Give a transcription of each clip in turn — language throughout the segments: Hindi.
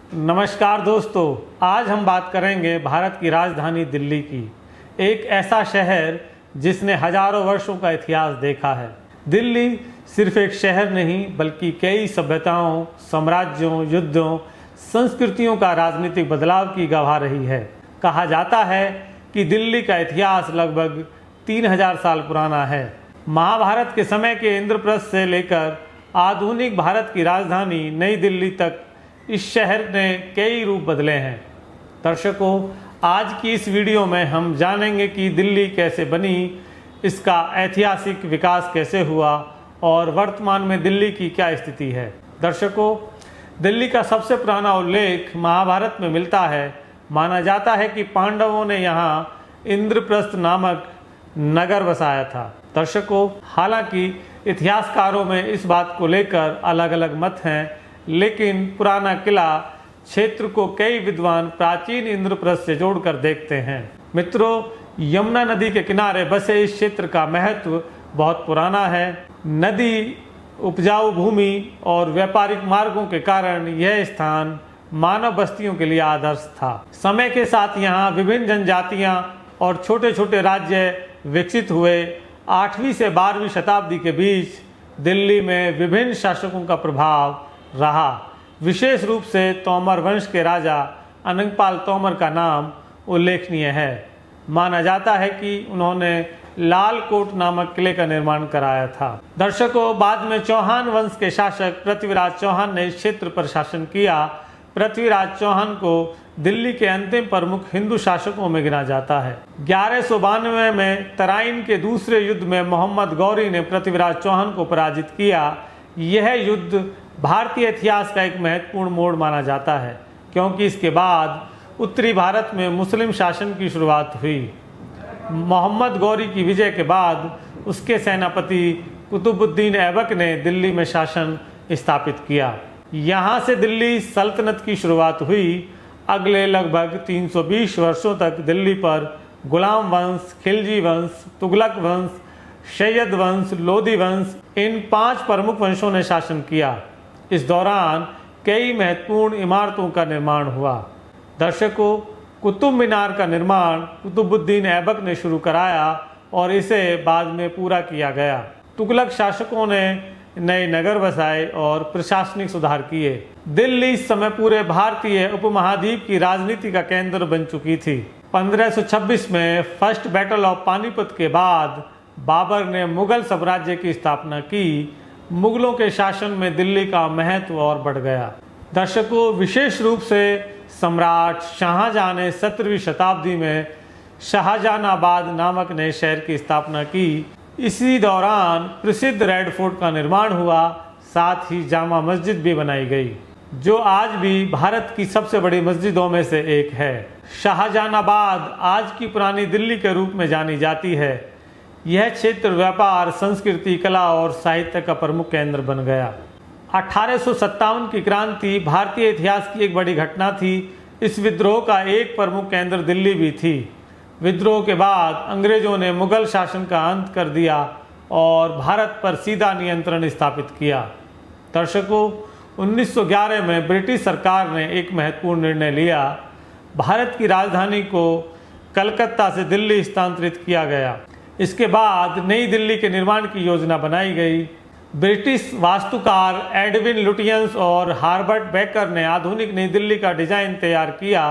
नमस्कार दोस्तों, आज हम बात करेंगे भारत की राजधानी दिल्ली की। एक ऐसा शहर जिसने हजारों वर्षों का इतिहास देखा है। दिल्ली सिर्फ एक शहर नहीं बल्कि कई सभ्यताओं, साम्राज्यों, युद्धों, संस्कृतियों का राजनीतिक बदलाव की गवाह रही है। कहा जाता है कि दिल्ली का इतिहास लगभग 3000 साल पुराना है। महाभारत के समय के इंद्रप्रस्थ से लेकर आधुनिक भारत की राजधानी नई दिल्ली तक इस शहर ने कई रूप बदले हैं। दर्शकों, आज की इस वीडियो में हम जानेंगे कि दिल्ली कैसे बनी, इसका ऐतिहासिक विकास कैसे हुआ और वर्तमान में दिल्ली की क्या स्थिति है। दर्शकों, दिल्ली का सबसे पुराना उल्लेख महाभारत में मिलता है। माना जाता है कि पांडवों ने यहाँ इंद्रप्रस्थ नामक नगर बसाया था। दर्शकों, हालांकि इतिहासकारों में इस बात को लेकर अलग अलग मत हैं, लेकिन पुराना किला क्षेत्र को कई विद्वान प्राचीन इंद्रप्रस्थ से जोड़कर देखते हैं। मित्रों, यमुना नदी के किनारे बसे इस क्षेत्र का महत्व बहुत पुराना है। नदी, उपजाऊ भूमि और व्यापारिक मार्गों के कारण यह स्थान मानव बस्तियों के लिए आदर्श था। समय के साथ यहाँ विभिन्न जनजातियाँ और छोटे छोटे राज्य विकसित हुए। 8वीं से 12वीं शताब्दी के बीच दिल्ली में विभिन्न शासकों का प्रभाव रहा। विशेष रूप से तोमर वंश के राजा अनंगपाल तोमर का नाम उल्लेखनीय है। माना जाता है कि उन्होंने लाल कोट नामक किले का निर्माण कराया था। दर्शकों, बाद में चौहान वंश के शासक पृथ्वीराज चौहान ने इस क्षेत्र पर शासन किया। पृथ्वीराज चौहान को दिल्ली के अंतिम प्रमुख हिंदू शासकों में गिना जाता है। 1192 में तराइन के दूसरे युद्ध में मोहम्मद गौरी ने पृथ्वीराज चौहान को पराजित किया। यह युद्ध भारतीय इतिहास का एक महत्वपूर्ण मोड़ माना जाता है, क्योंकि इसके बाद उत्तरी भारत में मुस्लिम शासन की शुरुआत हुई। मोहम्मद गौरी की विजय के बाद उसके सेनापति कुतुबुद्दीन ऐबक ने दिल्ली में शासन स्थापित किया। यहाँ से दिल्ली सल्तनत की शुरुआत हुई। अगले लगभग 320 वर्षों तक दिल्ली पर गुलाम वंश, खिलजी वंश, तुगलक वंश, सैयद वंश, लोधी वंश, इन 5 प्रमुख वंशों ने शासन किया। इस दौरान कई महत्वपूर्ण इमारतों का निर्माण हुआ। दर्शकों, कुतुब मीनार का निर्माण कुतुबुद्दीन ऐबक ने शुरू कराया और इसे बाद में पूरा किया गया। तुगलक शासकों ने नए नगर बसाए और प्रशासनिक सुधार किए। दिल्ली इस समय पूरे भारतीय उपमहाद्वीप की राजनीति का केंद्र बन चुकी थी। 1526 में फर्स्ट बैटल ऑफ पानीपत के बाद बाबर ने मुगल साम्राज्य की स्थापना की। मुगलों के शासन में दिल्ली का महत्व और बढ़ गया। दर्शकों, विशेष रूप से सम्राट शाहजहां ने 17वीं शताब्दी में शाहजहानाबाद नामक नए शहर की स्थापना की। इसी दौरान प्रसिद्ध रेड फोर्ट का निर्माण हुआ। साथ ही जामा मस्जिद भी बनाई गई, जो आज भी भारत की सबसे बड़ी मस्जिदों में से एक है। शाहजहानाबाद आज की पुरानी दिल्ली के रूप में जानी जाती है। यह क्षेत्र व्यापार, संस्कृति, कला और साहित्य का प्रमुख केंद्र बन गया। 1857 की क्रांति भारतीय इतिहास की एक बड़ी घटना थी। इस विद्रोह का एक प्रमुख केंद्र दिल्ली भी थी। विद्रोह के बाद अंग्रेजों ने मुगल शासन का अंत कर दिया और भारत पर सीधा नियंत्रण स्थापित किया। दर्शकों, 1911 में ब्रिटिश सरकार ने एक महत्वपूर्ण निर्णय लिया। भारत की राजधानी को कलकत्ता से दिल्ली स्थानांतरित किया गया। इसके बाद नई दिल्ली के निर्माण की योजना बनाई गई। ब्रिटिश वास्तुकार एडविन लुटियंस और हार्बर्ट बेकर ने आधुनिक नई दिल्ली का डिजाइन तैयार किया।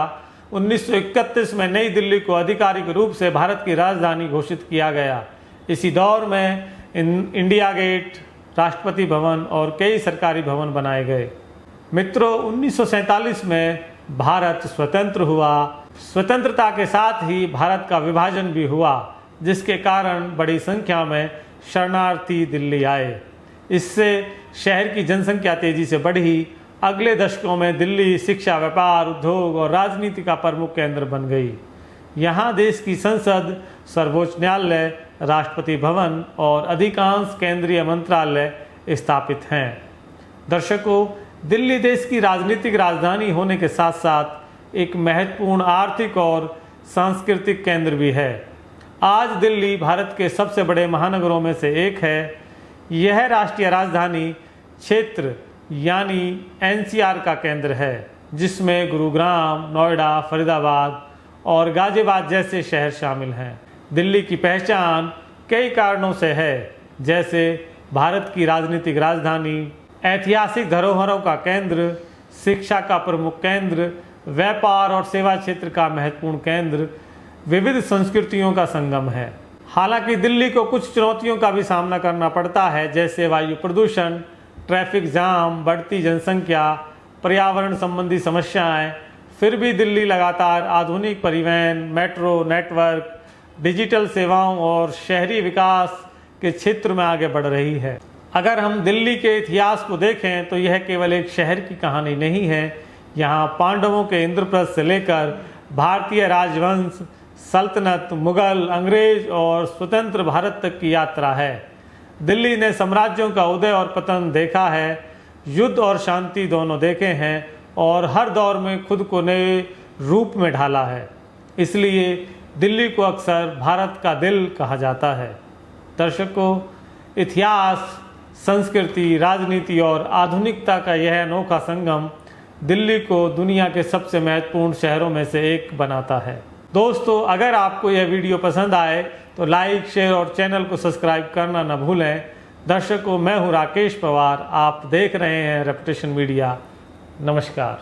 1931 में नई दिल्ली को आधिकारिक रूप से भारत की राजधानी घोषित किया गया। इसी दौर में इंडिया गेट, राष्ट्रपति भवन और कई सरकारी भवन बनाए गए। मित्रों, 1947 में भारत स्वतंत्र हुआ। स्वतंत्रता के साथ ही भारत का विभाजन भी हुआ, जिसके कारण बड़ी संख्या में शरणार्थी दिल्ली आए। इससे शहर की जनसंख्या तेजी से बढ़ी। अगले दशकों में दिल्ली शिक्षा, व्यापार, उद्योग और राजनीति का प्रमुख केंद्र बन गई। यहाँ देश की संसद, सर्वोच्च न्यायालय, राष्ट्रपति भवन और अधिकांश केंद्रीय मंत्रालय स्थापित हैं। दर्शकों, दिल्ली देश की राजनीतिक राजधानी होने के साथ साथ एक महत्वपूर्ण आर्थिक और सांस्कृतिक केंद्र भी है। आज दिल्ली भारत के सबसे बड़े महानगरों में से एक है। यह राष्ट्रीय राजधानी क्षेत्र यानी एनसीआर का केंद्र है। जिसमें गुरुग्राम, नोएडा, फरीदाबाद और गाजियाबाद जैसे शहर शामिल हैं। दिल्ली की पहचान कई कारणों से है, जैसे भारत की राजनीतिक राजधानी, ऐतिहासिक धरोहरों का केंद्र, शिक्षा का प्रमुख केंद्र, व्यापार और सेवा क्षेत्र का महत्वपूर्ण केंद्र, विविध संस्कृतियों का संगम है। हालांकि दिल्ली को कुछ चुनौतियों का भी सामना करना पड़ता है, जैसे वायु प्रदूषण, ट्रैफिक जाम, बढ़ती जनसंख्या, पर्यावरण संबंधी समस्याएं। फिर भी दिल्ली लगातार आधुनिक परिवहन, मेट्रो नेटवर्क, डिजिटल सेवाओं और शहरी विकास के क्षेत्र में आगे बढ़ रही है। अगर हम दिल्ली के इतिहास को देखें तो यह केवल एक शहर की कहानी नहीं है। यहाँ पांडवों के इंद्रप्रस्थ से लेकर भारतीय राजवंश, सल्तनत, मुगल, अंग्रेज और स्वतंत्र भारत तक की यात्रा है। दिल्ली ने साम्राज्यों का उदय और पतन देखा है, युद्ध और शांति दोनों देखे हैं और हर दौर में खुद को नए रूप में ढाला है। इसलिए दिल्ली को अक्सर भारत का दिल कहा जाता है। दर्शकों, इतिहास, संस्कृति, राजनीति और आधुनिकता का यह अनोखा संगम दिल्ली को दुनिया के सबसे महत्वपूर्ण शहरों में से एक बनाता है। दोस्तों, अगर आपको यह वीडियो पसंद आए तो लाइक, शेयर और चैनल को सब्सक्राइब करना न भूलें। दर्शकों, मैं हूं राकेश पवार, आप देख रहे हैं रेपुटेशन मीडिया। नमस्कार।